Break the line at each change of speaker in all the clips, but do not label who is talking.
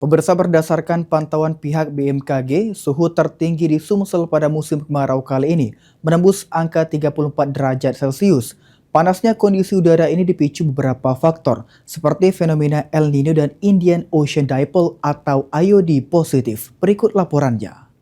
Pemirsa, berdasarkan pantauan pihak BMKG, suhu tertinggi di Sumsel pada musim kemarau kali ini menembus angka 34 derajat Celcius. Panasnya kondisi udara ini dipicu beberapa faktor, seperti fenomena El Nino dan Indian Ocean Dipole atau IOD positif. Berikut laporannya.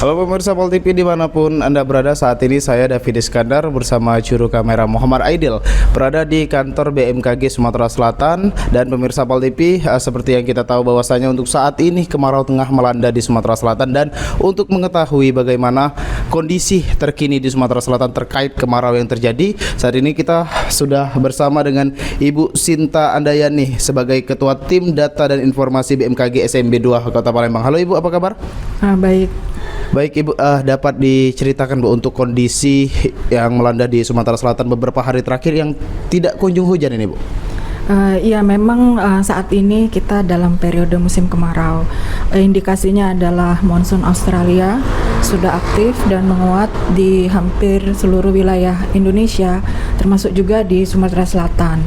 Halo pemirsa Pol TV dimanapun Anda berada, saat ini saya David Iskandar bersama juru kamera Muhammad Aidil berada di kantor BMKG Sumatera Selatan. Dan pemirsa Pol TV, seperti yang kita tahu bahwasanya untuk saat ini kemarau tengah melanda di Sumatera Selatan. Dan untuk mengetahui bagaimana kondisi terkini di Sumatera Selatan terkait kemarau yang terjadi, saat ini kita sudah bersama dengan Ibu Sinta Andayani sebagai Ketua Tim Data dan Informasi BMKG SMB 2 Kota Palembang. Halo Ibu, apa kabar?
Baik.
Baik Ibu, dapat diceritakan Bu untuk kondisi yang melanda di Sumatera Selatan beberapa hari terakhir yang tidak kunjung hujan ini Bu?
Iya, memang saat ini kita dalam periode musim kemarau. Indikasinya adalah monsun Australia sudah aktif dan menguat di hampir seluruh wilayah Indonesia, termasuk juga di Sumatera Selatan.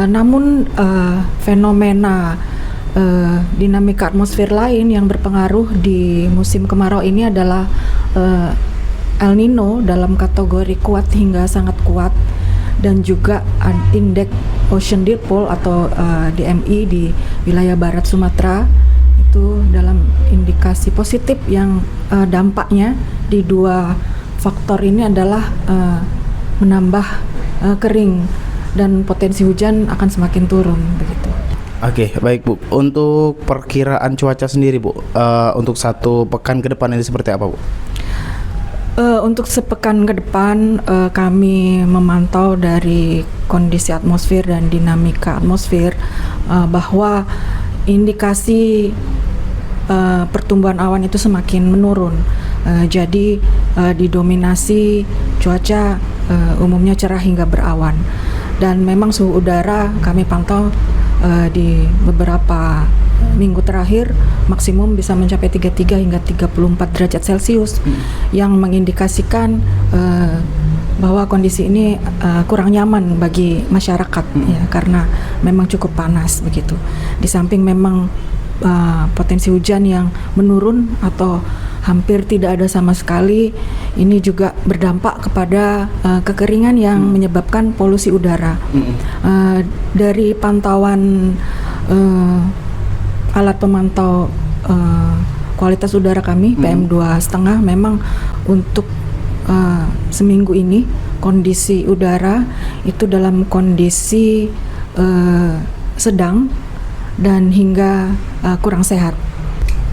Namun fenomena dinamika atmosfer lain yang berpengaruh di musim kemarau ini adalah El Nino dalam kategori kuat hingga sangat kuat, dan juga indeks Ocean Dipole atau DMI di wilayah barat Sumatera itu dalam indikasi positif yang dampaknya di dua faktor ini adalah menambah kering dan potensi hujan akan semakin turun begitu.
Oke, baik Bu. Untuk perkiraan cuaca sendiri Bu, untuk satu pekan ke depan ini seperti apa Bu?
Untuk sepekan ke depan kami memantau dari kondisi atmosfer dan dinamika atmosfer bahwa indikasi pertumbuhan awan itu semakin menurun. Jadi didominasi cuaca umumnya cerah hingga berawan. Dan memang suhu udara kami pantau di beberapa minggu terakhir maksimum bisa mencapai 33 hingga 34 derajat Celcius, yang mengindikasikan bahwa kondisi ini kurang nyaman bagi masyarakat ya, karena memang cukup panas begitu. Di samping memang potensi hujan yang menurun atau hampir tidak ada sama sekali, ini juga berdampak kepada kekeringan yang menyebabkan polusi udara. Dari pantauan alat pemantau kualitas udara kami PM2,5, memang untuk seminggu ini kondisi udara itu dalam kondisi sedang dan hingga kurang sehat.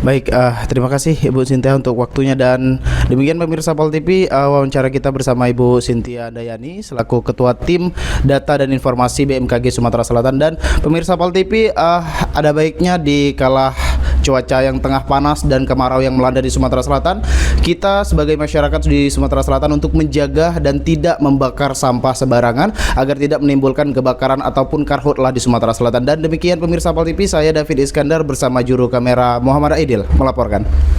Baik, terima kasih Ibu Sintia untuk waktunya. Dan demikian pemirsa Pol TV, wawancara kita bersama Ibu Sintia Andayani selaku Ketua Tim Data dan Informasi BMKG Sumatera Selatan. Dan pemirsa Pol TV, ada baiknya di kala cuaca yang tengah panas dan kemarau yang melanda di Sumatera Selatan, kita sebagai masyarakat di Sumatera Selatan untuk menjaga dan tidak membakar sampah sembarangan agar tidak menimbulkan kebakaran ataupun karhutlah di Sumatera Selatan. Dan demikian pemirsa Pol TV, saya David Iskandar bersama juru kamera Muhammad Aidil melaporkan.